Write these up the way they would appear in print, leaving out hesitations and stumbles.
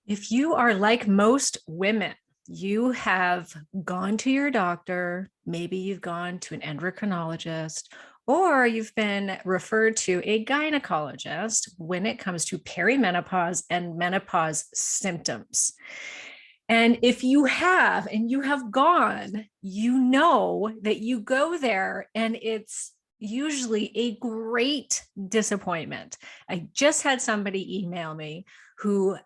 If you are like most women, you have gone to your doctor, maybe you've gone to an endocrinologist, or you've been referred to a gynecologist when it comes to perimenopause and menopause symptoms. And if you have, and you have gone, you know that you go there and it's usually a great disappointment. I just had somebody email me who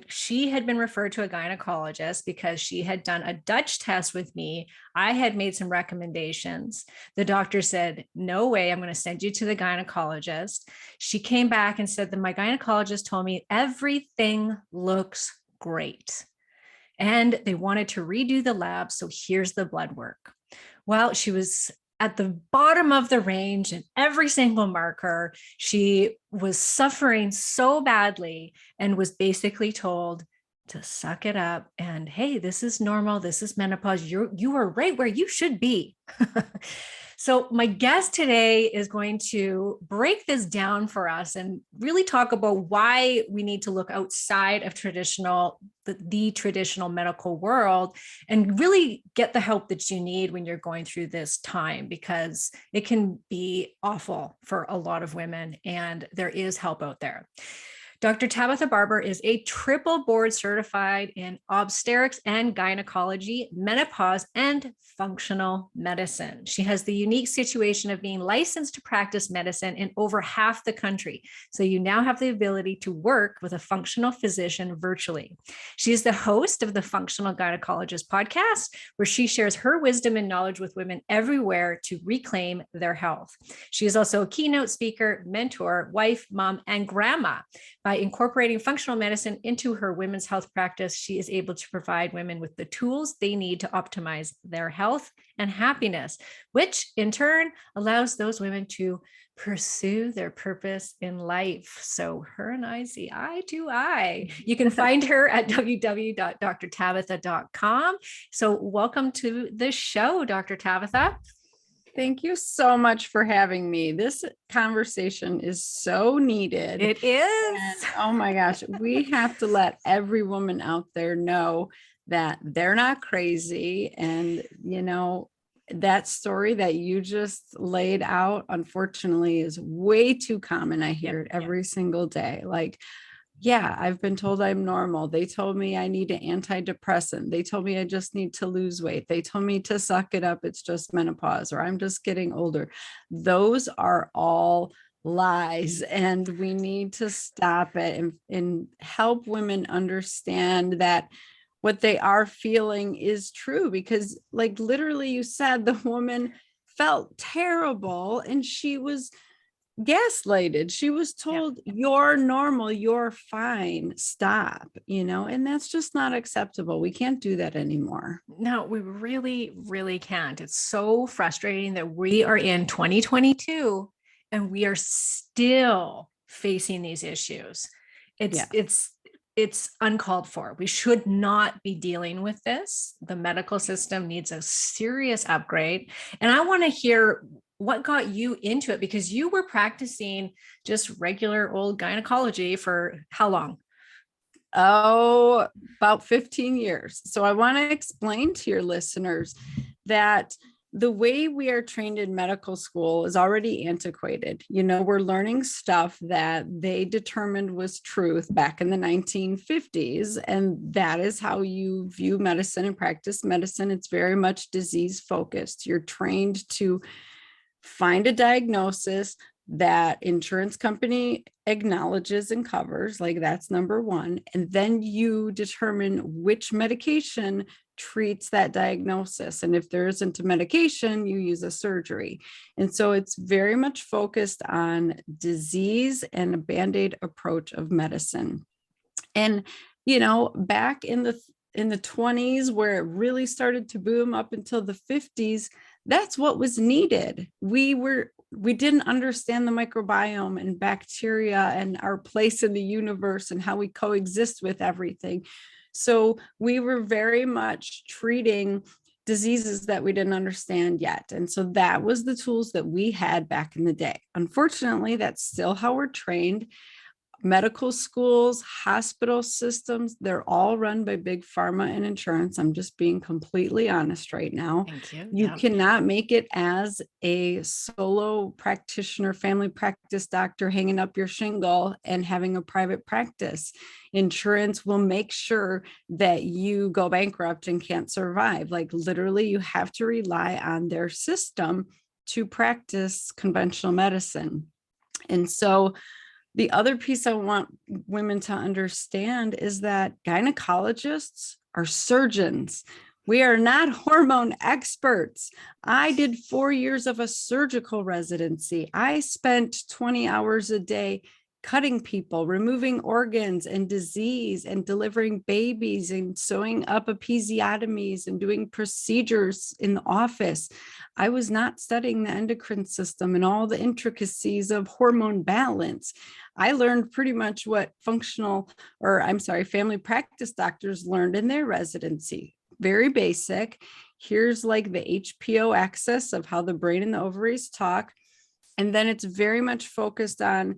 she had been referred to a gynecologist because she had done a Dutch test with me. I had made some recommendations. The doctor said, no way, I'm going to send you to the gynecologist. She came back and said that my gynecologist told me everything looks great. And they wanted to redo the lab. So here's the blood work. Well, she was at the bottom of the range in every single marker. She was suffering so badly and was basically told to suck it up. And hey, this is normal. This is menopause. You are right where you should be. So my guest today is going to break this down for us and really talk about why we need to look outside of the traditional medical world and really get the help that you need when you're going through this time, because it can be awful for a lot of women and there is help out there. Dr. Tabatha Barber is a triple board certified in obstetrics and gynecology, menopause, and functional medicine. She has the unique situation of being licensed to practice medicine in over half the country. So you now have the ability to work with a functional physician virtually. She is the host of the Functional Gynecologist podcast, where she shares her wisdom and knowledge with women everywhere to reclaim their health. She is also a keynote speaker, mentor, wife, mom, and grandma. By incorporating functional medicine into her women's health practice, she is able to provide women with the tools they need to optimize their health and happiness, which in turn allows those women to pursue their purpose in life. So her and I see eye to eye. You can find her at www.drtabatha.com. So welcome to the show, Dr. Tabatha. Thank you so much for having me. This conversation is so needed. It is. And, oh my gosh, we have to let every woman out there know that they're not crazy. And, that story that you just laid out, unfortunately, is way too common. I hear it every single day. Like, yeah, I've been told I'm normal. They told me I need an antidepressant. They told me I just need to lose weight. They told me to suck it up. It's just menopause, or I'm just getting older. Those are all lies, and we need to stop it and help women understand that what they are feeling is true. Because like literally you said, the woman felt terrible and she was gaslighted. She was told, you're normal, you're fine, stop, and that's just not acceptable. We can't do that anymore. No, we really, really can't. It's so frustrating that we are in 2022 and we are still facing these issues. It's uncalled for. We should not be dealing with this. The medical system needs a serious upgrade. And I want to hear what got you into it, because you were practicing just regular old gynecology for how long? Oh, about 15 years. So I want to explain to your listeners that the way we are trained in medical school is already antiquated. We're learning stuff that they determined was truth back in the 1950s. And that is how you view medicine and practice medicine. It's very much disease focused. You're trained to find a diagnosis that insurance company acknowledges and covers, like that's number one. And then you determine which medication treats that diagnosis. And if there isn't a medication, you use a surgery. And so it's very much focused on disease and a Band-Aid approach of medicine. And, back in the 20s, where it really started to boom up until the 50s, that's what was needed. We didn't understand the microbiome and bacteria and our place in the universe and how we coexist with everything. So we were very much treating diseases that we didn't understand yet. And so that was the tools that we had back in the day. Unfortunately, that's still how we're trained. medical schools, hospital systems, they're all run by big pharma and insurance. I'm just being completely honest right now. Thank you. You Yeah. cannot make it as a solo practitioner, family practice doctor, hanging up your shingle and having a private practice. Insurance will make sure that you go bankrupt and can't survive. Like literally, you have to rely on their system to practice conventional medicine. And so the other piece I want women to understand is that gynecologists are surgeons. We are not hormone experts. I did 4 years of a surgical residency. I spent 20 hours a day cutting people, removing organs and disease, and delivering babies and sewing up episiotomies and doing procedures in the office. I was not studying the endocrine system and all the intricacies of hormone balance. I learned pretty much what family practice doctors learned in their residency. Very basic. Here's like the HPO axis of how the brain and the ovaries talk. And then it's very much focused on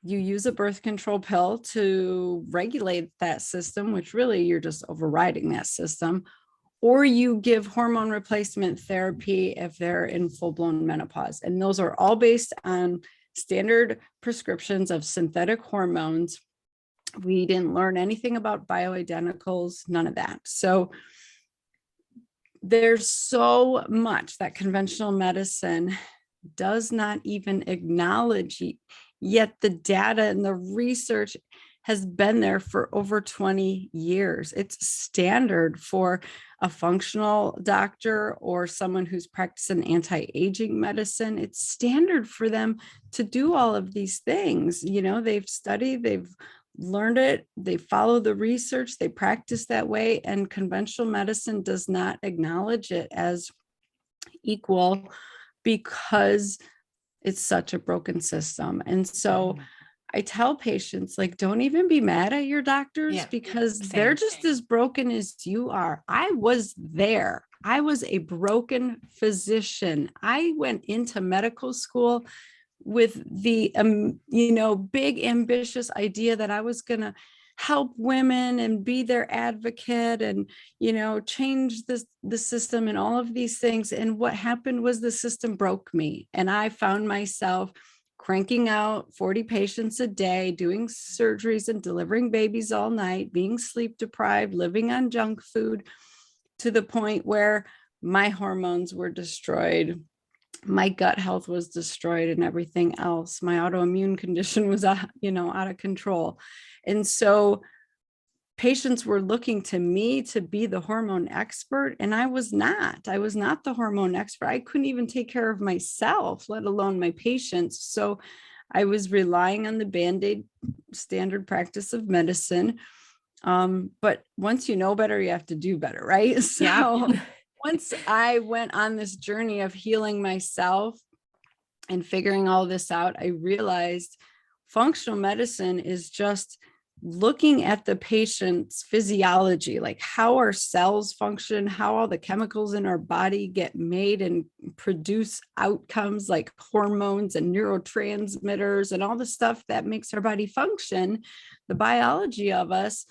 you use a birth control pill to regulate that system, which really you're just overriding that system, or you give hormone replacement therapy if they're in full-blown menopause. And those are all based on standard prescriptions of synthetic hormones. We didn't learn anything about bioidenticals, none of that. So there's so much that conventional medicine does not even acknowledge, yet the data and the research has been there for over 20 years. It's standard for a functional doctor or someone who's practicing anti-aging medicine. It's standard for them to do all of these things. You know, they've studied, they've learned it, they follow the research, they practice that way, and conventional medicine does not acknowledge it as equal because it's such a broken system. And so I tell patients, like, don't even be mad at your doctors because they're just as broken as you are. I was there. I was a broken physician. I went into medical school with the, big ambitious idea that I was going to help women and be their advocate and, change the system and all of these things. And what happened was the system broke me. And I found myself cranking out 40 patients a day, doing surgeries and delivering babies all night, being sleep deprived, living on junk food, to the point where my hormones were destroyed. My gut health was destroyed and everything else. My autoimmune condition was, out of control. And so patients were looking to me to be the hormone expert, and I was not the hormone expert. I couldn't even take care of myself, let alone my patients. So I was relying on the Band-Aid standard practice of medicine. But once you know better, you have to do better, right? So once I went on this journey of healing myself and figuring all this out, I realized functional medicine is just looking at the patient's physiology, like how our cells function, how all the chemicals in our body get made and produce outcomes like hormones and neurotransmitters and all the stuff that makes our body function, the biology of us.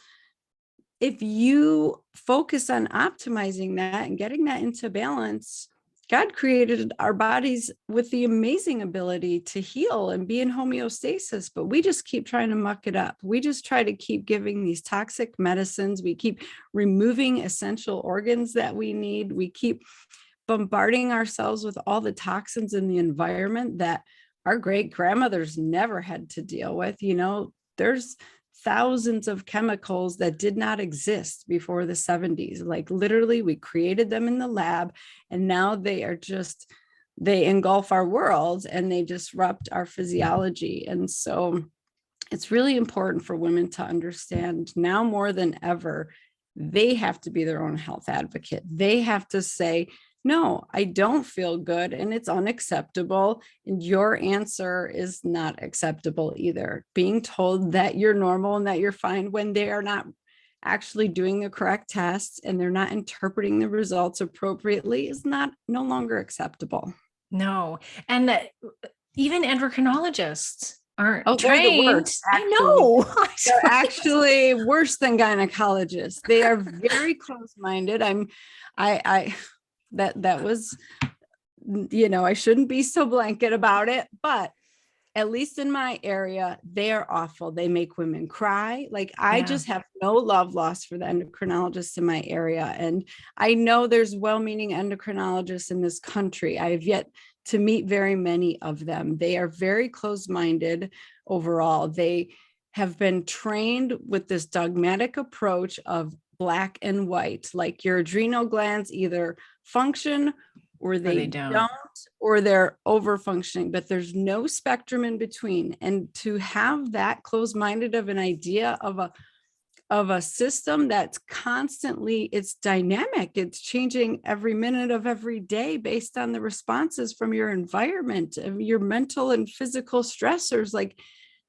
If you focus on optimizing that and getting that into balance, God created our bodies with the amazing ability to heal and be in homeostasis, but we just keep trying to muck it up. We just try to keep giving these toxic medicines. We keep removing essential organs that we need. We keep bombarding ourselves with all the toxins in the environment that our great grandmothers never had to deal with. There's thousands of chemicals that did not exist before the 70s. Like literally, we created them in the lab, and now they engulf our world and they disrupt our physiology. And so it's really important for women to understand now more than ever, they have to be their own health advocate. They have to say, no, I don't feel good and it's unacceptable. And your answer is not acceptable either. Being told that you're normal and that you're fine when they are not actually doing the correct tests and they're not interpreting the results appropriately is no longer acceptable. No. And even endocrinologists, aren't Oh, they're the worst, trained. I actually. know. They're actually worse than gynecologists. They are very close-minded. I that was, I shouldn't be so blanket about it, but at least in my area, they are awful. They make women cry. Like, I Yeah. just have no love lost for the endocrinologists in my area. And I know there's well-meaning endocrinologists in this country. I have yet to meet very many of them. They are very closed-minded overall. They have been trained with this dogmatic approach of black and white, like your adrenal glands either function or they they don't. don't, or they're over functioning, but there's no spectrum in between. And to have that closed-minded of an idea of a system that's constantly, it's dynamic, it's changing every minute of every day based on the responses from your environment, of your mental and physical stressors, like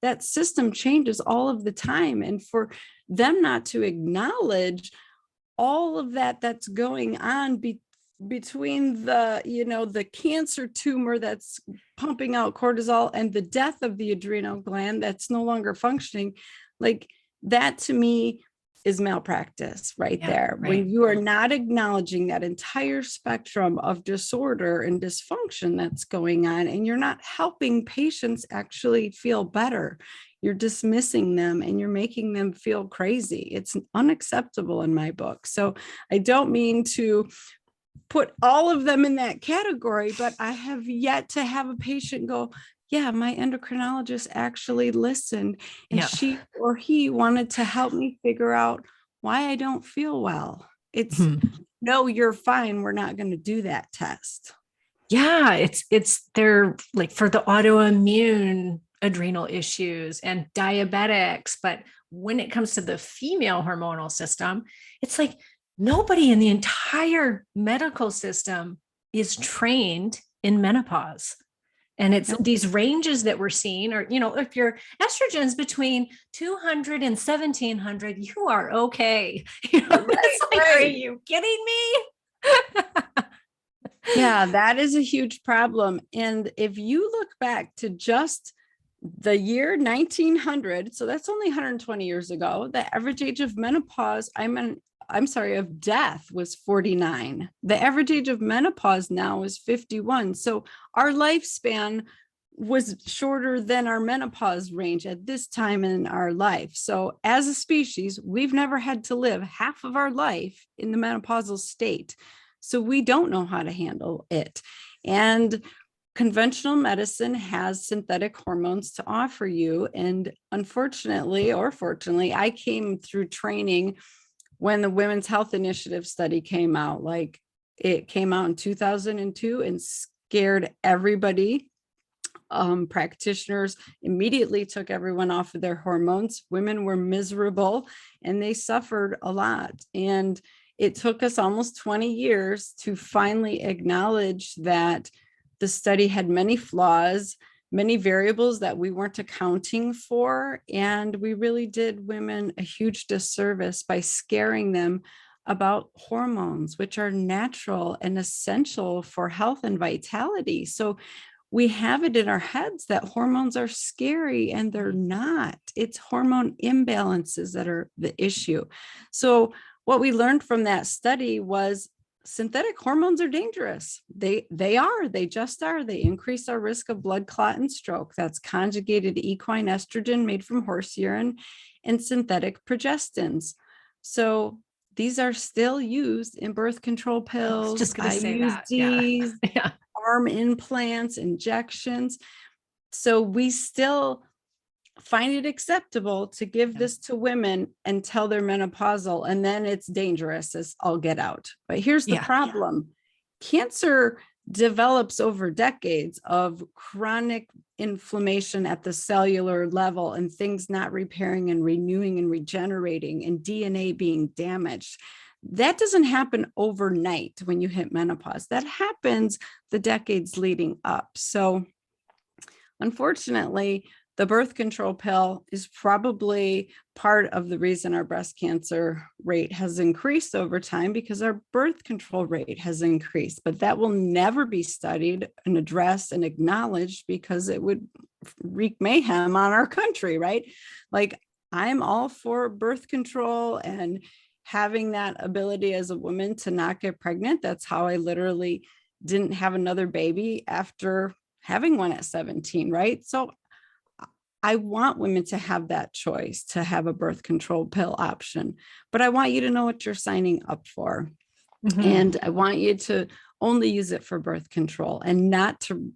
that system changes all of the time. And for them not to acknowledge all of that that's going on between the cancer tumor that's pumping out cortisol and the death of the adrenal gland that's no longer functioning, like that to me is malpractice right there. Right. When you are not acknowledging that entire spectrum of disorder and dysfunction that's going on, and you're not helping patients actually feel better, you're dismissing them and you're making them feel crazy. It's unacceptable in my book. So I don't mean to put all of them in that category, but I have yet to have a patient go, yeah, my endocrinologist actually listened and she or he wanted to help me figure out why I don't feel well. It's no, you're fine. We're not going to do that test. Yeah, it's they're like for the autoimmune adrenal issues and diabetics, but when it comes to the female hormonal system, it's like nobody in the entire medical system is trained in menopause. And it's these ranges that we're seeing, or, if your estrogen's between 200 and 1700, you are okay. It's like, are you kidding me? Yeah, that is a huge problem. And if you look back to just the year 1900, so that's only 120 years ago, the average age of menopause, of death was 49. The average age of menopause now is 51. So our lifespan was shorter than our menopause range at this time in our life. So as a species, we've never had to live half of our life in the menopausal state. So we don't know how to handle it. And conventional medicine has synthetic hormones to offer you. And unfortunately, or fortunately, I came through training when the Women's Health Initiative study came out. Like, it came out in 2002 and scared everybody. Practitioners immediately took everyone off of their hormones. Women were miserable and they suffered a lot. And it took us almost 20 years to finally acknowledge that the study had many flaws, many variables that we weren't accounting for. And we really did women a huge disservice by scaring them about hormones, which are natural and essential for health and vitality. So we have it in our heads that hormones are scary, and they're not. It's hormone imbalances that are the issue. So what we learned from that study was synthetic hormones are dangerous. They just are. They increase our risk of blood clot and stroke. That's conjugated equine estrogen made from horse urine and synthetic progestins. So these are still used in birth control pills, Just going to say that. IUDs, Yeah. arm implants, injections. So we still find it acceptable to give this to women until they're menopausal, and then it's dangerous as all get out. But here's the problem. Cancer develops over decades of chronic inflammation at the cellular level and things not repairing and renewing and regenerating and DNA being damaged. That doesn't happen overnight when you hit menopause. That happens the decades leading up. So unfortunately, the birth control pill is probably part of the reason our breast cancer rate has increased over time, because our birth control rate has increased. But that will never be studied and addressed and acknowledged, because it would wreak mayhem on our country, right? Like, I'm all for birth control and having that ability as a woman to not get pregnant. That's how I literally didn't have another baby after having one at 17, right? So I want women to have that choice to have a birth control pill option, but I want you to know what you're signing up for. Mhm. And I want you to only use it for birth control and not to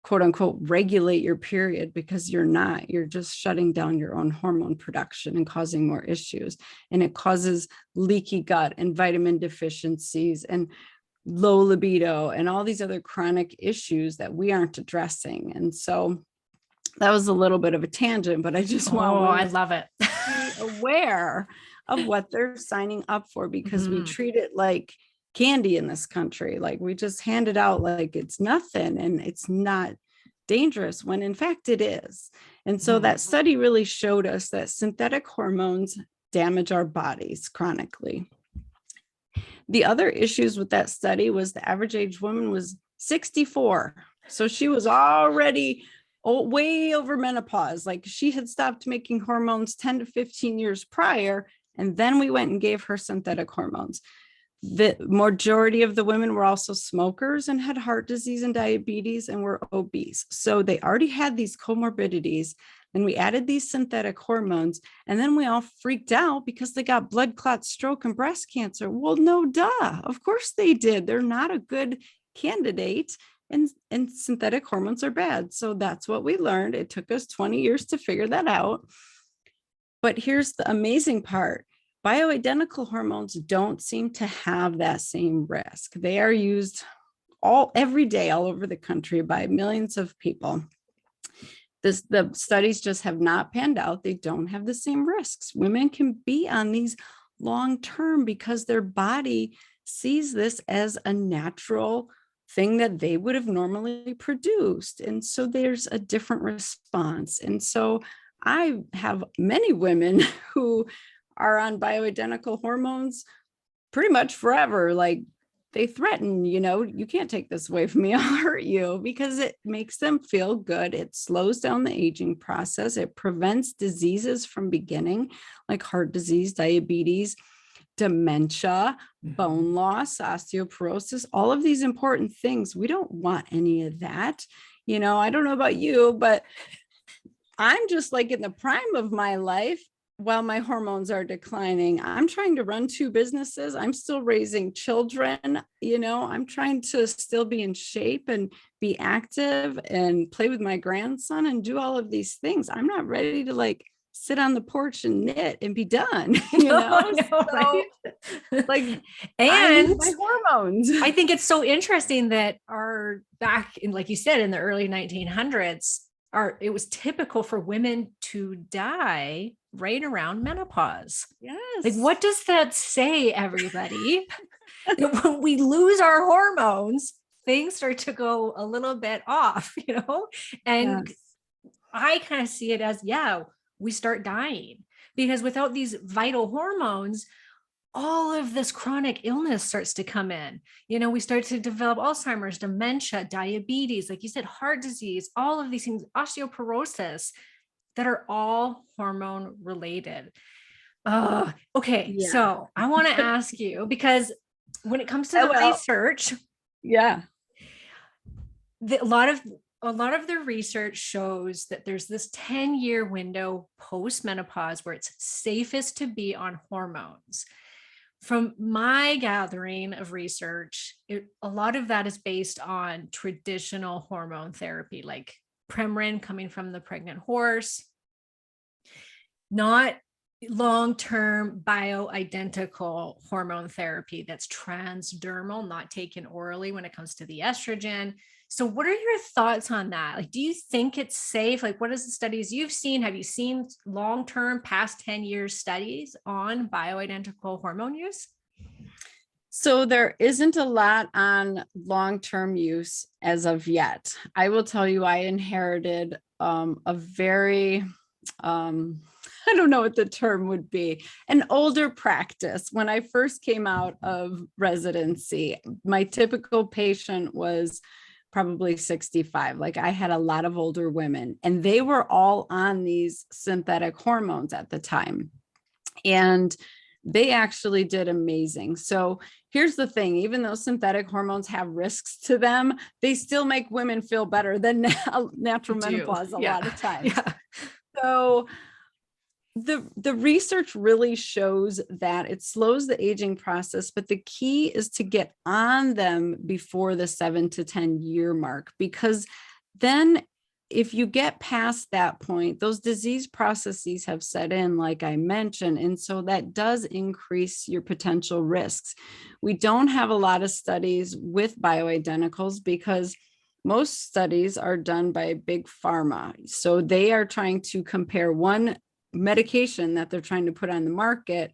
quote unquote regulate your period, because you're just shutting down your own hormone production and causing more issues. And it causes leaky gut and vitamin deficiencies and low libido and all these other chronic issues that we aren't addressing. And so that was a little bit of a tangent, but I just want women I love it. to be aware of what they're signing up for, because we treat it like candy in this country. Like, we just hand it out like it's nothing and it's not dangerous, when in fact it is. And so that study really showed us that synthetic hormones damage our bodies chronically. The other issues with that study was the average age woman was 64. So she was already way over menopause. Like, she had stopped making hormones 10 to 15 years prior. And then we went and gave her synthetic hormones. The majority of the women were also smokers and had heart disease and diabetes and were obese. So they already had these comorbidities. Then we added these synthetic hormones, and then we all freaked out because they got blood clot, stroke, and breast cancer. Well, no, duh. Of course they did. They're not a good candidate, and synthetic hormones are bad. So that's what we learned. It took us 20 years to figure that out. But here's the amazing part. Bioidentical hormones don't seem to have that same risk. They are used every day all over the country by millions of people. The studies just have not panned out. They don't have the same risks. Women can be on these long term because their body sees this as a natural thing that they would have normally produced. And so there's a different response. And so I have many women who are on bioidentical hormones pretty much forever. Like, they threaten, you can't take this away from me, I'll hurt you, because it makes them feel good. It slows down the aging process. It prevents diseases from beginning, like heart disease, diabetes, dementia, bone loss, osteoporosis, all of these important things. We don't want any of that. I don't know about you, but I'm just like in the prime of my life. While my hormones are declining, I'm trying to run 2 businesses. I'm still raising children. I'm trying to still be in shape and be active and play with my grandson and do all of these things. I'm not ready to sit on the porch and knit and be done. Right? Like, and my hormones. I think it's so interesting that back in, like you said, in the early 1900s, it was typical for women to die right around menopause. Yes. Like, what does that say, everybody? When we lose our hormones, things start to go a little bit off, And yes. I kind of see it as, we start dying, because without these vital hormones, all of this chronic illness starts to come in. We start to develop Alzheimer's, dementia, diabetes, like you said, heart disease, all of these things, osteoporosis, that are all hormone related. Okay. Yeah. So I want to ask you, because when it comes to the research, a lot of the research shows that there's this 10-year window post-menopause where it's safest to be on hormones. From my gathering of research, a lot of that is based on traditional hormone therapy, like Premarin coming from the pregnant horse, not long-term bioidentical hormone therapy that's transdermal, not taken orally when it comes to the estrogen. So what are your thoughts on that? Like, do you think it's safe? Like, what is the studies you've seen? Have you seen long-term past 10 years studies on bioidentical hormone use? So there isn't a lot on long-term use as of yet. I will tell you, I inherited a very, I don't know what the term would be, an older practice. When I first came out of residency, my typical patient was probably 65. Like I had a lot of older women and they were all on these synthetic hormones at the time. And they actually did amazing. So here's the thing, even though synthetic hormones have risks to them, they still make women feel better than natural menopause a lot of times. Yeah. So the research really shows that it slows the aging process, but the key is to get on them before the 7 to 10 year mark, because then if you get past that point, those disease processes have set in, like I mentioned, and so that does increase your potential risks. We don't have a lot of studies with bioidenticals because most studies are done by big pharma. So they are trying to compare one medication that they're trying to put on the market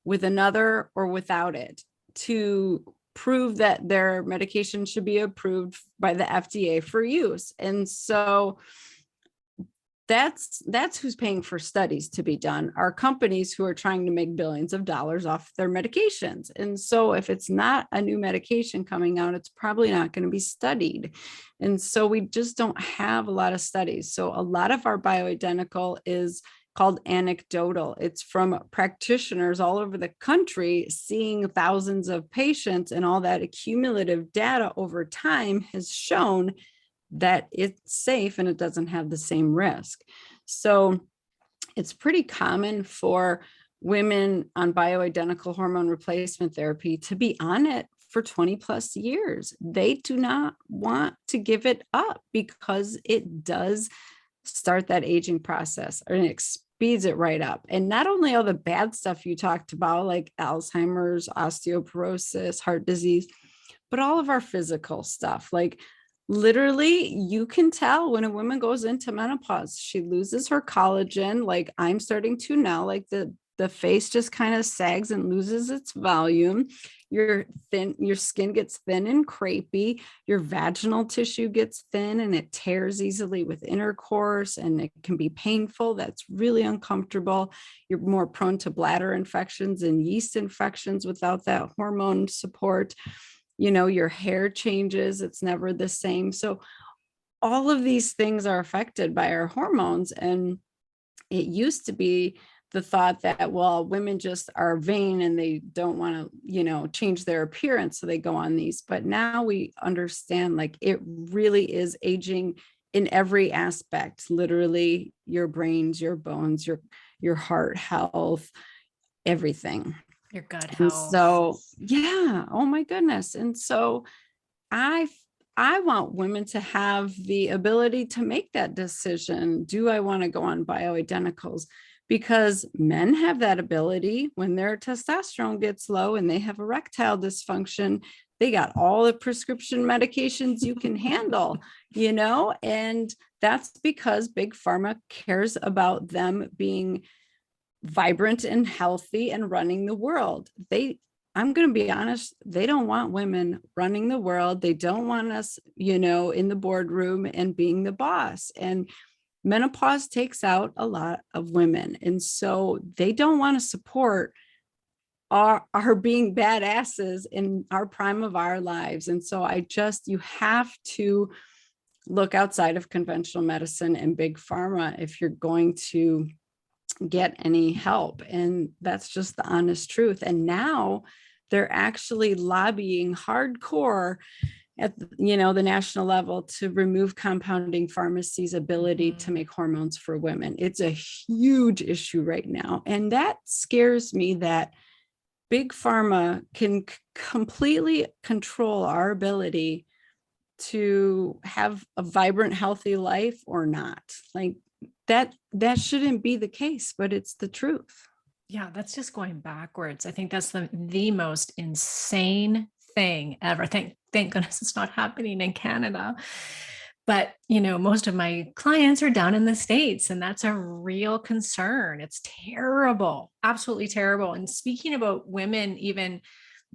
with another or without it to prove that their medication should be approved by the FDA for use. And so that's who's paying for studies to be done, are companies who are trying to make billions of dollars off their medications. And so if it's not a new medication coming out, it's probably not going to be studied. And so we just don't have a lot of studies. So a lot of our bioidentical is called anecdotal. It's from practitioners all over the country seeing thousands of patients, and all that accumulative data over time has shown that it's safe and it doesn't have the same risk. So it's pretty common for women on bioidentical hormone replacement therapy to be on it for 20 plus years. They do not want to give it up because it does start that aging process, and it speeds it right up. And not only all the bad stuff you talked about, like Alzheimer's, osteoporosis, heart disease, but all of our physical stuff. Like literally, you can tell when a woman goes into menopause, she loses her collagen. Like I'm starting to now, like the face just kind of sags and loses its volume. Your skin gets thin and crepey. Your vaginal tissue gets thin and it tears easily with intercourse, and it can be painful. That's really uncomfortable. You're more prone to bladder infections and yeast infections without that hormone support. You know, your hair changes. It's never the same. So all of these things are affected by our hormones. And it used to be the thought that, well, women just are vain and they don't want to, change their appearance, so they go on these. But now we understand, like, it really is aging in every aspect, literally your brains, your bones, your heart health, everything. Your gut And health. so, yeah, oh my goodness. And so I want women to have the ability to make that decision. Do I want to go on bioidenticals? Because men have that ability when their testosterone gets low and they have erectile dysfunction. They got all the prescription medications you can handle, and that's because big pharma cares about them being vibrant and healthy and running the world. I'm going to be honest, they don't want women running the world. They don't want us, in the boardroom and being the boss. And menopause takes out a lot of women. And so they don't want to support our being badasses in our prime of our lives. And so you have to look outside of conventional medicine and big pharma if you're going to get any help. And that's just the honest truth. And now they're actually lobbying hardcore at the national level to remove compounding pharmacies' ability to make hormones for women. It's a huge issue right now. And that scares me, that big pharma can completely control our ability to have a vibrant, healthy life or not. Like that shouldn't be the case, but it's the truth. Yeah, that's just going backwards. I think that's the most insane thing ever. Thank goodness it's not happening in Canada. But, most of my clients are down in the States, and that's a real concern. It's terrible, absolutely terrible. And speaking about women, even,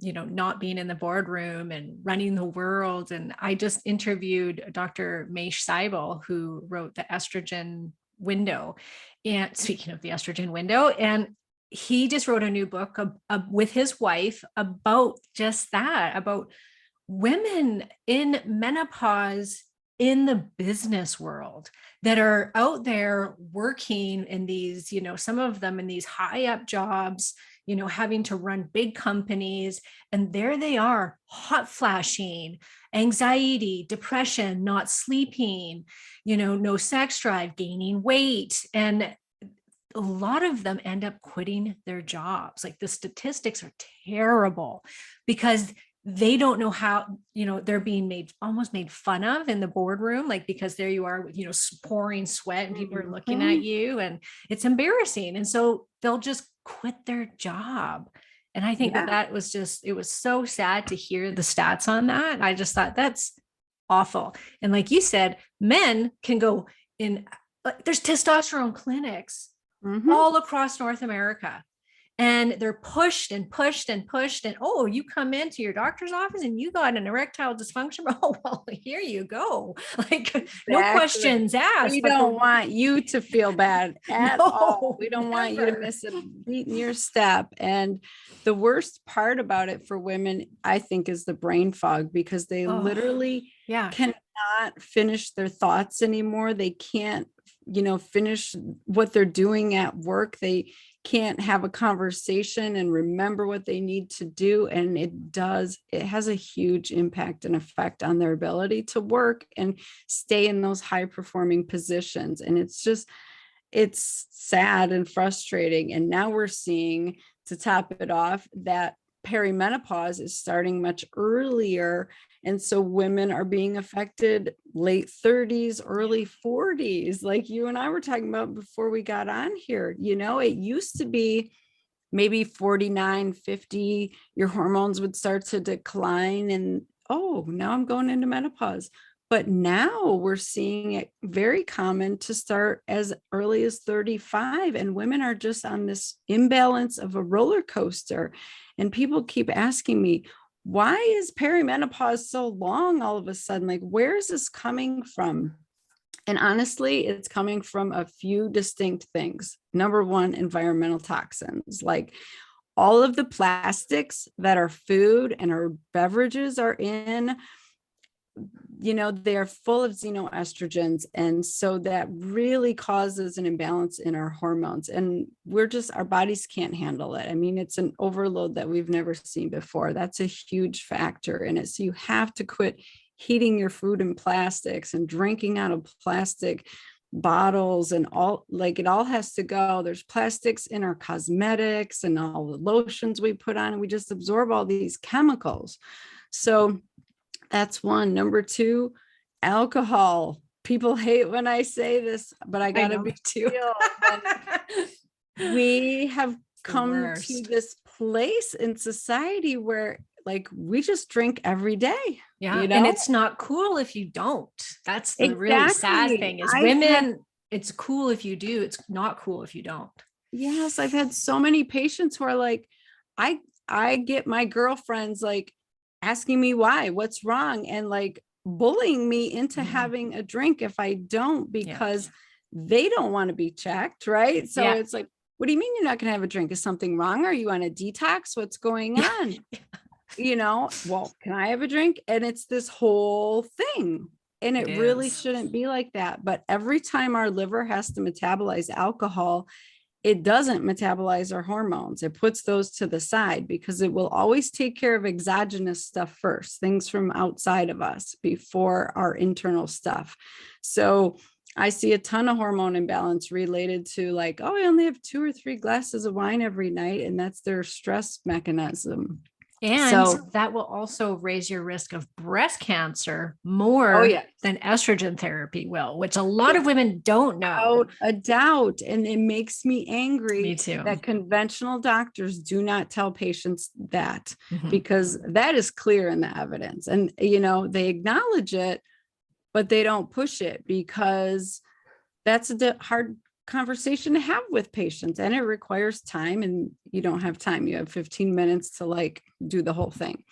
not being in the boardroom and running the world. And I just interviewed Dr. Maish Saibal, who wrote The Estrogen Window. And speaking of the estrogen window, and he just wrote a new book with his wife about just that, about women in menopause in the business world that are out there working in these, some of them in these high up jobs, having to run big companies. And there they are, hot flashing, anxiety, depression, not sleeping, no sex drive, gaining weight. And a lot of them end up quitting their jobs. Like the statistics are terrible because they don't know how, they're being almost made fun of in the boardroom, like, because there you are with, pouring sweat and people are looking at you and it's embarrassing. And so they'll just quit their job. And I think that was it was so sad to hear the stats on that. I just thought that's awful. And like you said, men can go in, there's testosterone clinics all across North America. And they're pushed and pushed and pushed. And oh, you come into your doctor's office and you got an erectile dysfunction. Oh, well, here you go. Like, no questions asked. We don't want you to feel bad at all. We don't want you to miss a beat in your step. And the worst part about it for women, I think, is the brain fog, because they literally cannot finish their thoughts anymore. They can't, finish what they're doing at work. They can't have a conversation and remember what they need to do. And it has a huge impact and effect on their ability to work and stay in those high performing positions. And it's sad and frustrating. And now we're seeing, to top it off, that perimenopause is starting much earlier. And so women are being affected late 30s, early 40s, like you and I were talking about before we got on here. It used to be maybe 49, 50, your hormones would start to decline and, oh, now I'm going into menopause. But now we're seeing it very common to start as early as 35, and women are just on this imbalance of a roller coaster. And people keep asking me, why is perimenopause so long all of a sudden? Like, where is this coming from? And honestly, it's coming from a few distinct things. Number one, environmental toxins, like all of the plastics that our food and our beverages are in, they are full of xenoestrogens. And so that really causes an imbalance in our hormones. And our bodies can't handle it. I mean, it's an overload that we've never seen before. That's a huge factor in it. So you have to quit heating your food in plastics and drinking out of plastic bottles and all, like, it all has to go. There's plastics in our cosmetics and all the lotions we put on, and we just absorb all these chemicals. So that's one. Number two, alcohol. People hate when I say this, but I gotta be real. We have come to this place in society where, like, we just drink every day. Yeah. And it's not cool if you don't. That's the really sad thing is women, it's cool if you do. It's not cool if you don't. Yes. I've had so many patients who are like, I get my girlfriends like asking me what's wrong, and like bullying me into having a drink if I don't, because they don't want to be checked. Right. So it's like, what do you mean you're not going to have a drink? Is something wrong? Are you on a detox? What's going on? Well, can I have a drink? And it's this whole thing. And it really shouldn't be like that. But every time our liver has to metabolize alcohol, it doesn't metabolize our hormones. It puts those to the side because it will always take care of exogenous stuff first, things from outside of us before our internal stuff. So I see a ton of hormone imbalance related to like, oh, I only have 2 or 3 glasses of wine every night, and that's their stress mechanism. And that will also raise your risk of breast cancer more than estrogen therapy will, which a lot of women don't know. Without a doubt. And it makes me angry Me too. that conventional doctors do not tell patients that, because that is clear in the evidence. And, they acknowledge it, but they don't push it, because that's a hard conversation to have with patients, and it requires time, and you don't have time. You have 15 minutes to like do the whole thing.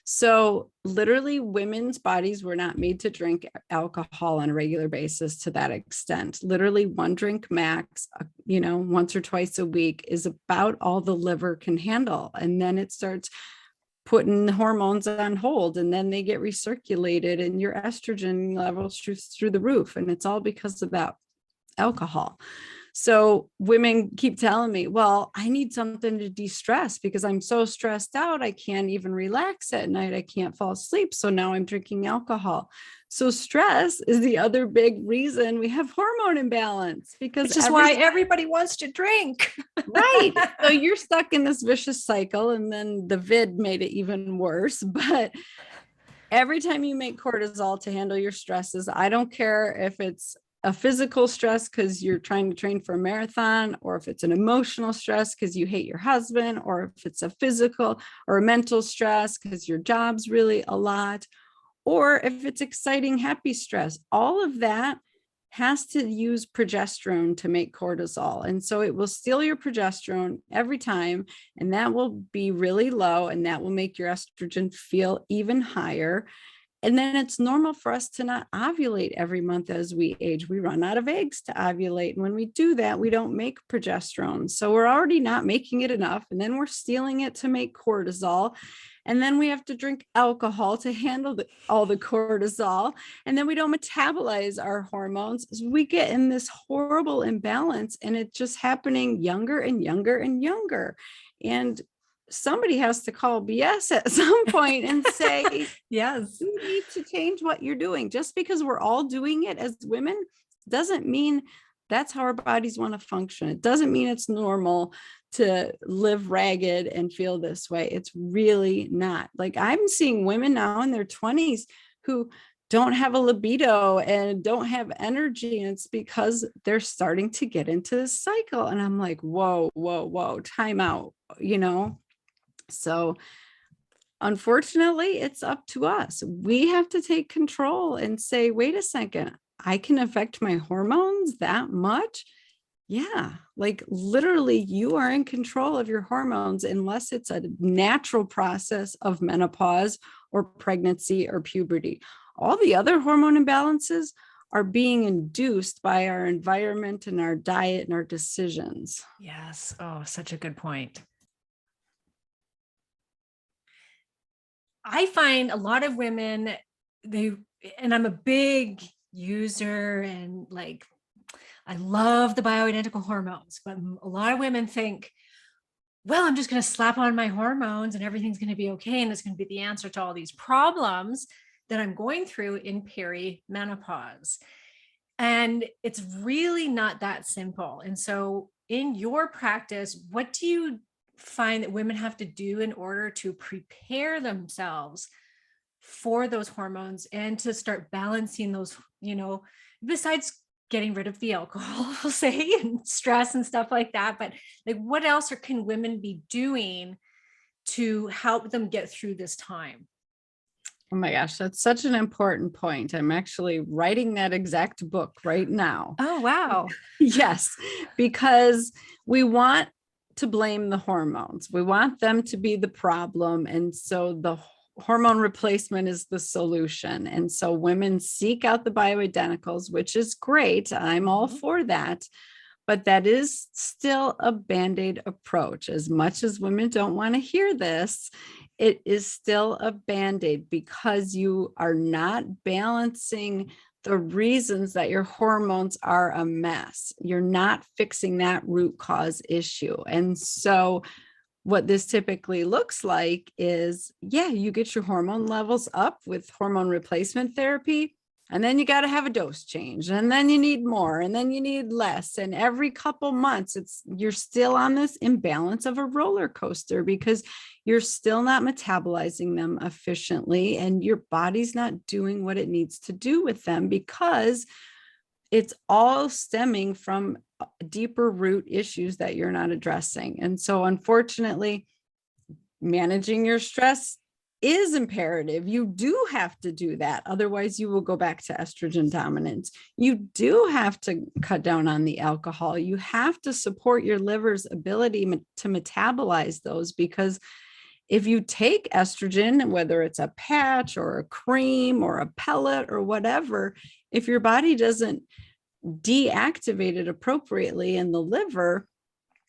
So literally women's bodies were not made to drink alcohol on a regular basis to that extent. Literally 1 drink max, once or twice a week is about all the liver can handle. And then it starts putting the hormones on hold, and then they get recirculated and your estrogen levels through the roof. And it's all because of that alcohol. So women keep telling me, well, I need something to de-stress because I'm so stressed out. I can't even relax at night. I can't fall asleep. So now I'm drinking alcohol. So stress is the other big reason we have hormone imbalance, because which is why everybody wants to drink. right. So you're stuck in this vicious cycle. And then the vid made it even worse. But every time you make cortisol to handle your stresses, I don't care if it's a physical stress because you're trying to train for a marathon, or if it's an emotional stress because you hate your husband, or if it's a physical or a mental stress because your job's really a lot, or if it's exciting, happy stress, all of that has to use progesterone to make cortisol. And so it will steal your progesterone every time, and that will be really low, and that will make your estrogen feel even higher. And then it's normal for us to not ovulate every month as we age. We run out of eggs to ovulate. And when we do that, we don't make progesterone. So we're already not making it enough. And then we're stealing it to make cortisol. And then we have to drink alcohol to handle all the cortisol. And then we don't metabolize our hormones. So we get in this horrible imbalance, and it's just happening younger and younger and younger. And somebody has to call BS at some point and say, yes, you need to change what you're doing. Just because we're all doing it as women doesn't mean that's how our bodies want to function. It doesn't mean it's normal to live ragged and feel this way. It's really not. Like, I'm seeing women now in their 20s who don't have a libido and don't have energy. And it's because they're starting to get into this cycle. And I'm like, whoa, whoa, whoa, time out, you know? So unfortunately, it's up to us. We have to take control and say, wait a second, I can affect my hormones that much? Yeah, like literally you are in control of your hormones unless it's a natural process of menopause or pregnancy or puberty. All the other hormone imbalances are being induced by our environment and our diet and our decisions. Yes. Oh, such a good point. I find a lot of women, and I'm a big user, and like, I love the bioidentical hormones, but a lot of women think, well, I'm just going to slap on my hormones and everything's going to be okay. And it's going to be the answer to all these problems that I'm going through in perimenopause. And it's really not that simple. And so in your practice, what do you find that women have to do in order to prepare themselves for those hormones and to start balancing those, besides getting rid of the alcohol, we'll say, and stress and stuff like that, but like, what else can women be doing to help them get through this time? Oh my gosh, that's such an important point. I'm actually writing that exact book right now. Oh, wow. Yes, because we want to blame the hormones. We want them to be the problem. And so the hormone replacement is the solution. And so women seek out the bioidenticals, which is great. I'm all for that. But that is still a Band-Aid approach. As much as women don't want to hear this, it is still a Band-Aid because you are not balancing the reasons that your hormones are a mess. You're not fixing that root cause issue. And so what this typically looks like is, yeah, you get your hormone levels up with hormone replacement therapy, and then you got to have a dose change, and then you need more, and then you need less. And every couple months, you're still on this imbalance of a roller coaster because you're still not metabolizing them efficiently, and your body's not doing what it needs to do with them because it's all stemming from deeper root issues that you're not addressing. And so unfortunately, managing your stress is imperative. You do have to do that. Otherwise, you will go back to estrogen dominance. You do have to cut down on the alcohol. You have to support your liver's ability to metabolize those, because if you take estrogen, whether it's a patch or a cream or a pellet or whatever, if your body doesn't deactivate it appropriately in the liver,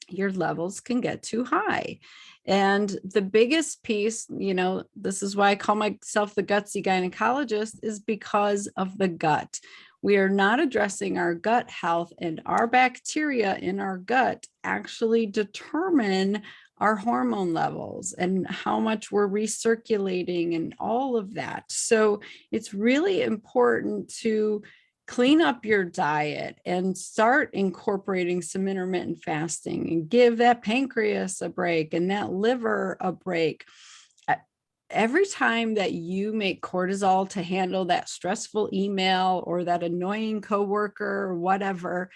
your levels can get too high. And the biggest piece, this is why I call myself the gutsy gynecologist, is because of the gut. We are not addressing our gut health, and our bacteria in our gut actually determine our hormone levels and how much we're recirculating and all of that. So it's really important to clean up your diet and start incorporating some intermittent fasting and give that pancreas a break and that liver a break. Every time that you make cortisol to handle that stressful email or that annoying coworker or whatever,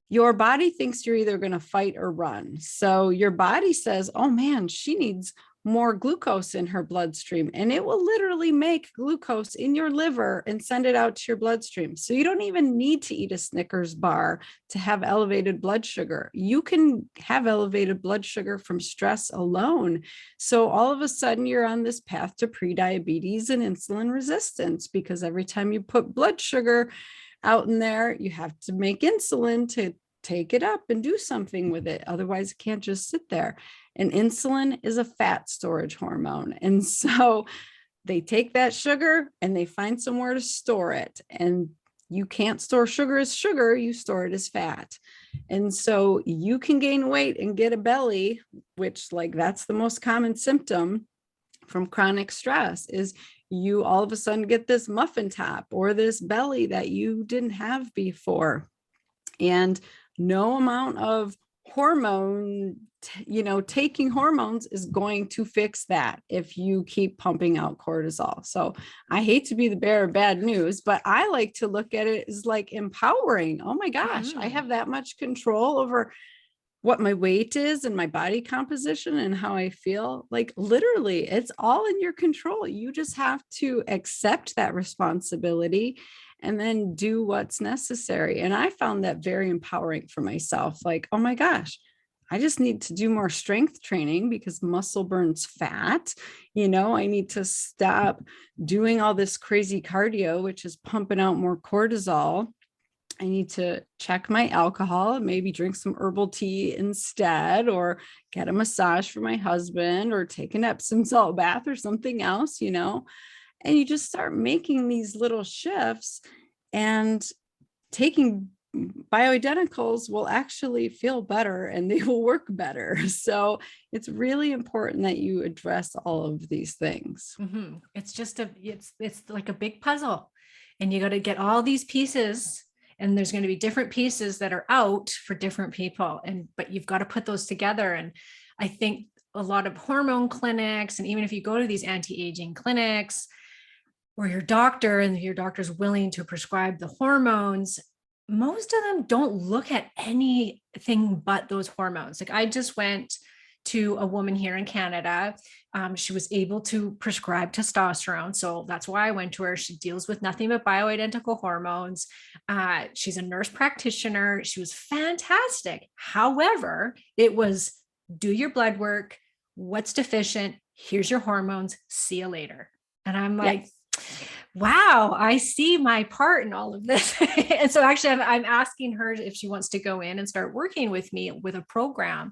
your body thinks you're either going to fight or run. So your body says, oh man, she needs more glucose in her bloodstream, and it will literally make glucose in your liver and send it out to your bloodstream. So you don't even need to eat a Snickers bar to have elevated blood sugar. You can have elevated blood sugar from stress alone. So all of a sudden you're on this path to prediabetes and insulin resistance, because every time you put blood sugar out in there, you have to make insulin to take it up and do something with it. Otherwise, it can't just sit there. And insulin is a fat storage hormone. And so they take that sugar and they find somewhere to store it. And you can't store sugar as sugar, you store it as fat. And so you can gain weight and get a belly, which that's the most common symptom from chronic stress, is you all of a sudden get this muffin top or this belly that you didn't have before. And no amount of hormone, taking hormones is going to fix that if you keep pumping out cortisol. So I hate to be the bearer of bad news, but I like to look at it as empowering. Oh my gosh, I have that much control over what my weight is and my body composition and how I feel. Literally, it's all in your control. You just have to accept that responsibility and then do what's necessary. And I found that very empowering for myself. Oh my gosh, I just need to do more strength training because muscle burns fat. I need to stop doing all this crazy cardio, which is pumping out more cortisol. I need to check my alcohol, maybe drink some herbal tea instead, or get a massage for my husband, or take an Epsom salt bath or something else, and you just start making these little shifts, and taking bioidenticals will actually feel better and they will work better. So it's really important that you address all of these things. Mm-hmm. It's like a big puzzle, and you got to get all these pieces, and there's going to be different pieces that are out for different people. But you've got to put those together. And I think a lot of hormone clinics, and even if you go to these anti-aging clinics where your doctor's willing to prescribe the hormones, most of them don't look at anything but those hormones. I just went to a woman here in Canada. She was able to prescribe testosterone. So that's why I went to her. She deals with nothing but bioidentical hormones. She's a nurse practitioner. She was fantastic. However, it was do your blood work. What's deficient? Here's your hormones. See you later. And I'm like, yes. Wow, I see my part in all of this. And so actually I'm asking her if she wants to go in and start working with me with a program,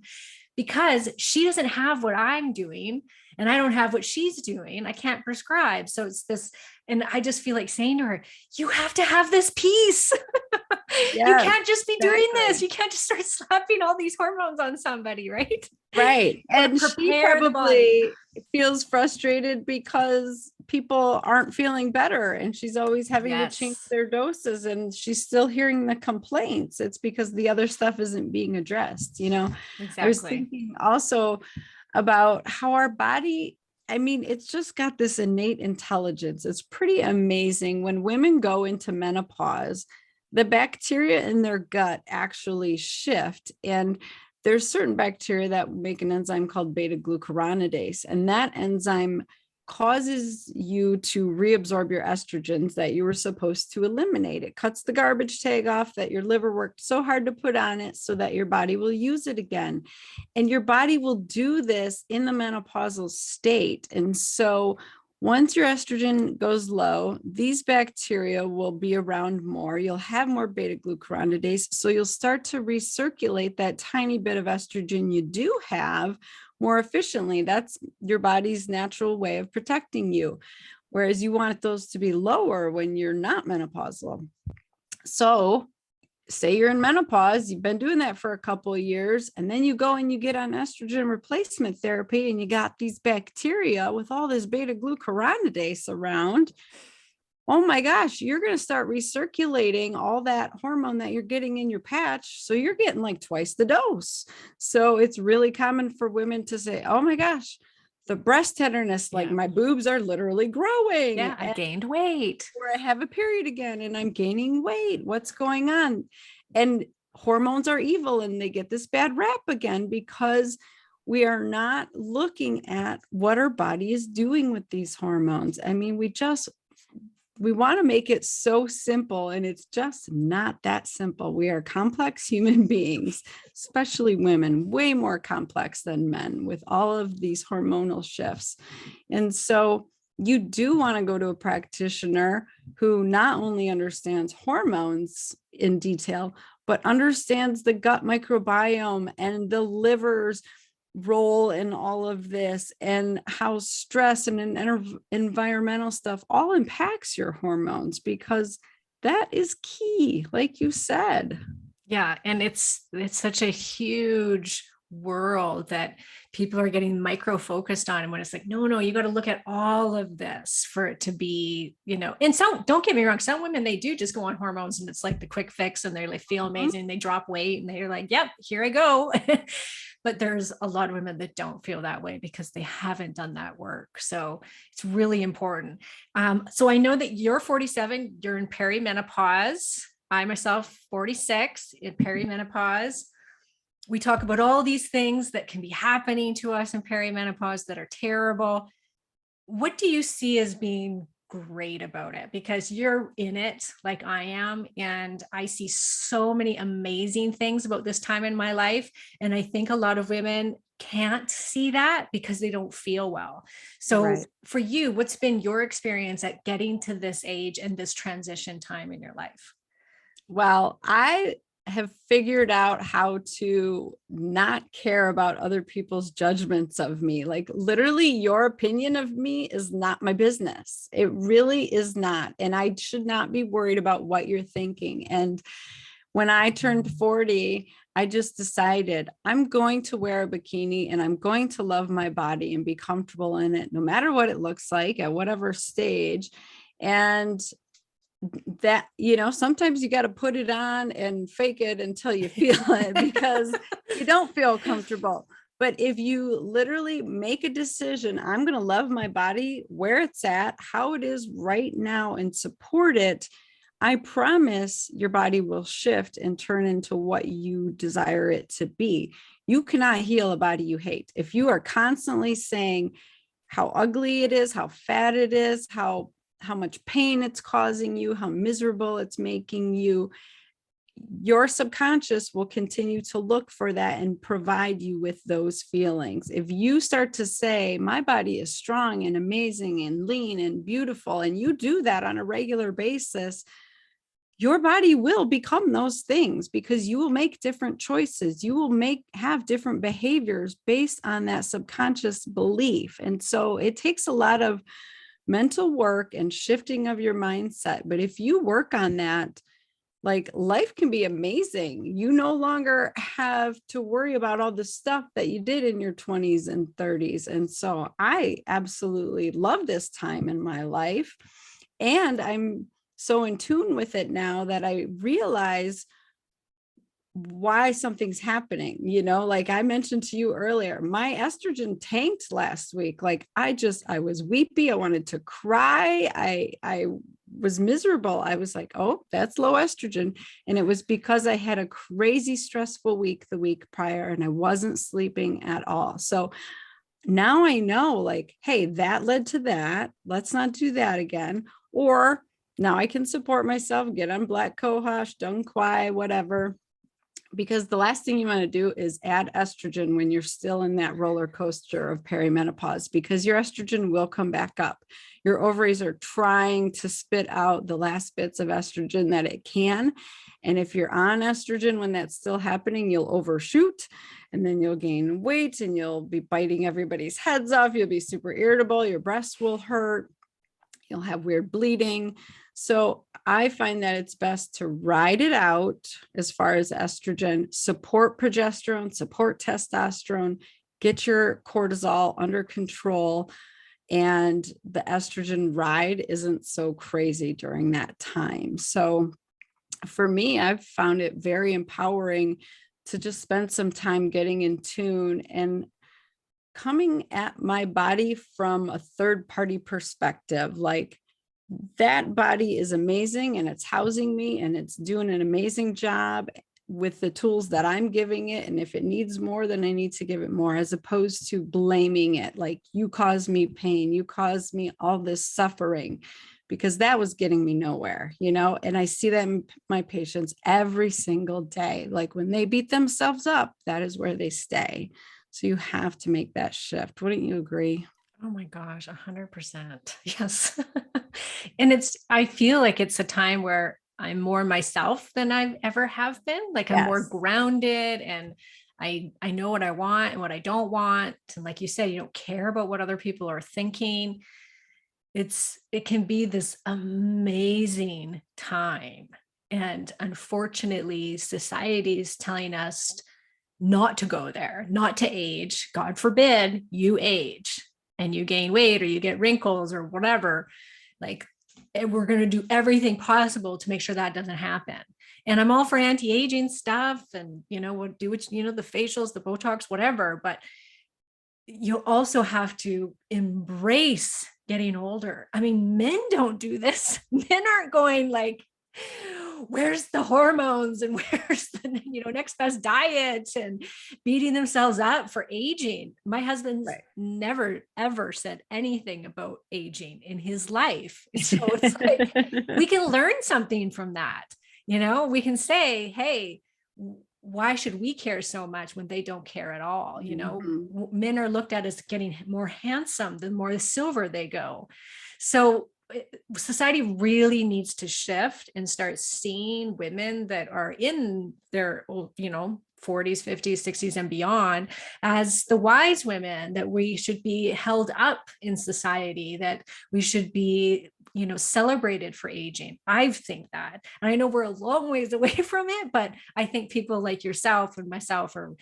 because she doesn't have what I'm doing and I don't have what she's doing. I can't prescribe. So it's this, and I just feel like saying to her, you have to have this piece. Yes, you can't just be doing this. You can't just start slapping all these hormones on somebody, right? Right. And she probably feels frustrated because people aren't feeling better, and she's always having to change their doses, and she's still hearing the complaints. It's because the other stuff isn't being addressed. Exactly. I was thinking also about how our body, it's just got this innate intelligence. It's pretty amazing. When women go into menopause, the bacteria in their gut actually shift, and there's certain bacteria that make an enzyme called beta glucuronidase, and that enzyme causes you to reabsorb your estrogens that you were supposed to eliminate. It cuts the garbage tag off that your liver worked so hard to put on it so that your body will use it again. And your body will do this in the menopausal state. And so Once your estrogen goes low, these bacteria will be around more. You'll have more beta glucuronidase. So you'll start to recirculate that tiny bit of estrogen you do have more efficiently. That's your body's natural way of protecting you. Whereas you want those to be lower when you're not menopausal. So say you're in menopause, you've been doing that for a couple of years, and then you go and you get on estrogen replacement therapy and you got these bacteria with all this beta glucuronidase around. Oh my gosh, you're going to start recirculating all that hormone that you're getting in your patch. So you're getting like twice the dose. So it's really common for women to say, oh my gosh, the breast tenderness, like my boobs are literally growing. Yeah, I gained weight. Or I have a period again and I'm gaining weight. What's going on? And hormones are evil and they get this bad rap again because we are not looking at what our body is doing with these hormones. I mean, we want to make it so simple, and it's just not that simple. We are complex human beings, especially women, way more complex than men with all of these hormonal shifts. And so you do want to go to a practitioner who not only understands hormones in detail, but understands the gut microbiome and the liver's role in all of this, and how stress and environmental stuff all impacts your hormones, because that is key, like you said. Yeah, and it's such a huge world that people are getting micro focused on, and when it's like, no, you got to look at all of this for it to be, and some, don't get me wrong, some women, they do just go on hormones and it's like the quick fix and they like feel amazing, they drop weight and they're like, yep, here I go. But there's a lot of women that don't feel that way because they haven't done that work. So it's really important. So I know that you're 47, you're in perimenopause. I myself, 46, in perimenopause. We talk about all these things that can be happening to us in perimenopause that are terrible. What do you see as being great about it? Because you're in it like I am, and I see so many amazing things about this time in my life. And I think a lot of women can't see that because they don't feel well. So for you, what's been your experience at getting to this age and this transition time in your life? Well, I have figured out how to not care about other people's judgments of me. Like literally, your opinion of me is not my business. It really is not. And I should not be worried about what you're thinking. And when I turned 40, I just decided I'm going to wear a bikini and I'm going to love my body and be comfortable in it, no matter what it looks like at whatever stage. And that, sometimes you got to put it on and fake it until you feel it because you don't feel comfortable. But if you literally make a decision, I'm going to love my body where it's at, how it is right now, and support it, I promise your body will shift and turn into what you desire it to be. You cannot heal a body you hate. If you are constantly saying how ugly it is, how fat it is, how much pain it's causing you, how miserable it's making you, your subconscious will continue to look for that and provide you with those feelings. If you start to say, my body is strong and amazing and lean and beautiful, and you do that on a regular basis, your body will become those things because you will make different choices. You will have different behaviors based on that subconscious belief. And so it takes a lot of mental work and shifting of your mindset. But if you work on that, like, life can be amazing. You no longer have to worry about all the stuff that you did in your 20s and 30s. And so I absolutely love this time in my life. And I'm so in tune with it now that I realize why something's happening. Like I mentioned to you earlier, my estrogen tanked last week. Like I was weepy. I wanted to cry. I was miserable. I was like, oh, that's low estrogen. And it was because I had a crazy stressful week the week prior and I wasn't sleeping at all. So now I know, like, hey, that led to that. Let's not do that again. Or now I can support myself, get on black cohosh, dung quai, whatever. because the last thing you want to do is add estrogen when you're still in that roller coaster of perimenopause, because your estrogen will come back up. Your ovaries are trying to spit out the last bits of estrogen that it can. And if you're on estrogen when that's still happening, you'll overshoot, and then you'll gain weight and you'll be biting everybody's heads off. You'll be super irritable. Your breasts will hurt. You'll have weird bleeding. So I find that it's best to ride it out as far as estrogen, support progesterone, support testosterone, get your cortisol under control. And the estrogen ride isn't so crazy during that time. So for me, I've found it very empowering to just spend some time getting in tune and coming at my body from a third party perspective. Like, that body is amazing and it's housing me and it's doing an amazing job with the tools that I'm giving it. And if it needs more, then I need to give it more, as opposed to blaming it. Like, you caused me pain, you caused me all this suffering, because that was getting me nowhere, you know? And I see that in my patients every single day. Like, when they beat themselves up, that is where they stay. So you have to make that shift. Wouldn't you agree? Oh my gosh, 100%. Yes. And I feel like it's a time where I'm more myself than I've ever have been. Like, I'm more Yes. grounded, and I know what I want and what I don't want. And like you said, you don't care about what other people are thinking. It can be this amazing time. And unfortunately, society is telling us not to go there, not to age. God forbid you age and you gain weight or you get wrinkles or whatever. Like, we're going to do everything possible to make sure that doesn't happen. And I'm all for anti-aging stuff, and we'll do what, the facials, the Botox, whatever, but you also have to embrace getting older. I mean, men don't do this. Men aren't going like, where's the hormones and where's the next best diet, and beating themselves up for aging. My husband's Right. never ever said anything about aging in his life. So it's like, we can learn something from that. We can say, hey, why should we care so much when they don't care at all? Mhm. Men are looked at as getting more handsome the more silver they go. So society really needs to shift and start seeing women that are in their 40s, 50s, 60s and beyond as the wise women that we should be held up in society, that we should be celebrated for aging. I think that, and I know we're a long ways away from it, but I think people like yourself and myself are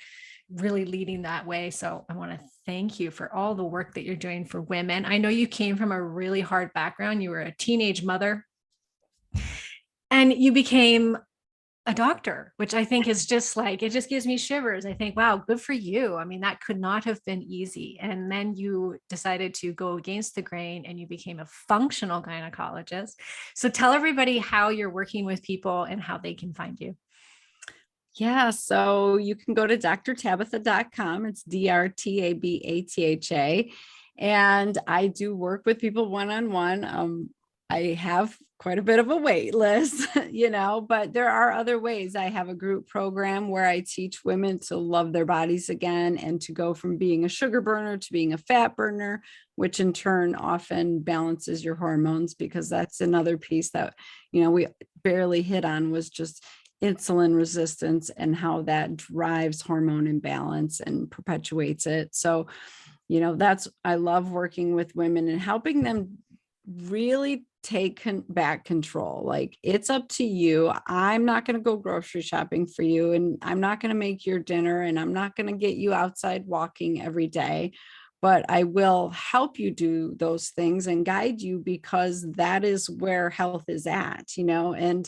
really leading that way. So I want to thank you for all the work that you're doing for women. I know you came from a really hard background. You were a teenage mother and you became a doctor, which I think is just like, it just gives me shivers. I think, wow, good for you. I mean, that could not have been easy. And then you decided to go against the grain and you became a functional gynecologist. So tell everybody how you're working with people and how they can find you. Yeah, so you can go to drtabatha.com. It's DRTABATHA. And I do work with people one-on-one. I have quite a bit of a wait list, but there are other ways. I have a group program where I teach women to love their bodies again and to go from being a sugar burner to being a fat burner, which in turn often balances your hormones, because that's another piece that, we barely hit on, was just insulin resistance and how that drives hormone imbalance and perpetuates it. So, I love working with women and helping them really take back control. Like, it's up to you. I'm not going to go grocery shopping for you, and I'm not going to make your dinner, and I'm not going to get you outside walking every day, but I will help you do those things and guide you, because that is where health is at, and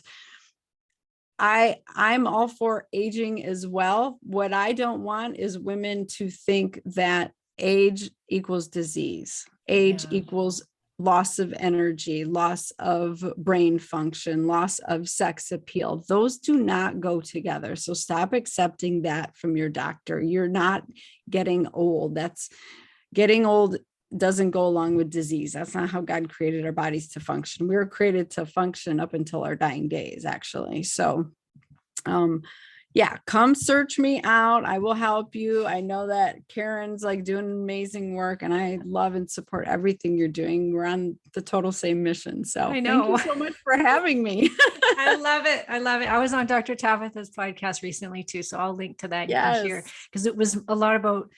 I'm all for aging as well. What I don't want is women to think that age equals disease. Age equals loss of energy, loss of brain function, loss of sex appeal. Those do not go together. So stop accepting that from your doctor. You're not getting old. That's getting old doesn't go along with disease. That's not how God created our bodies to function. We were created to function up until our dying days, actually. So, Yeah, come search me out. I will help you. I know that Karen's like doing amazing work and I love and support everything you're doing. We're on the total same mission. So I thank you know. so much for having me. I love it. I love it. I was on Dr. Tabatha's podcast recently too, so I'll link to that. You can hear, Yes. because it was a lot about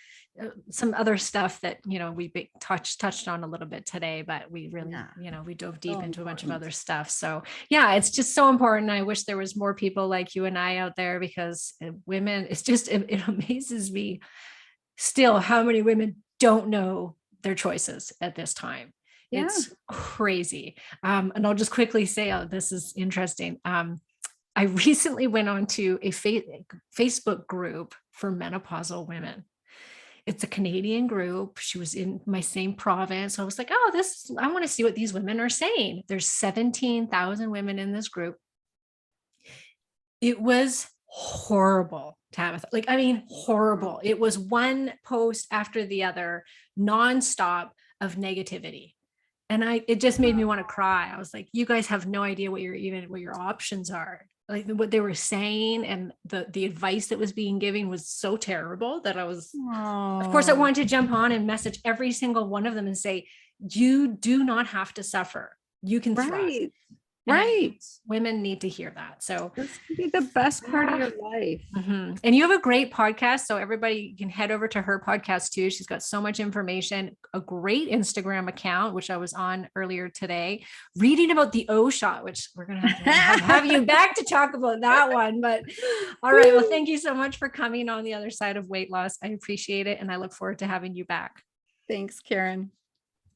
some other stuff that we touched on a little bit today, but we really Yeah. we dove deep So into a bunch of important. other stuff. So yeah, it's just so important. I wish there was more people like you and I out there, because women, it's just it amazes me still how many women don't know their choices at this time. Yeah. It's crazy. And I'll just quickly say, oh, this is interesting. I recently went on to a Facebook group for menopausal women. It's a Canadian group. She was in my same province. So I was like, oh, I want to see what these women are saying. There's 17,000 women in this group. It was horrible, Tabatha. Like, I mean, horrible. It was one post after the other, nonstop of negativity. And it just made me want to cry. I was like, you guys have no idea what your options are. Like what they were saying and the advice that was being given was so terrible that of course, I Oh, wanted to jump on and message every single one of them and say, you do not have to suffer. You can thrive. right. And I Right. think women need to hear that. So This could be the best part of your life. And you have a great podcast. So everybody can head over to her podcast too. She's got so much information, a great Instagram account, which I was on earlier today, reading about the O shot, which we're going to have you back to talk about that one. But all right. Well, thank you so much for coming on the other side of weight loss. I appreciate it. And I look forward to having you back. Thanks, Karen.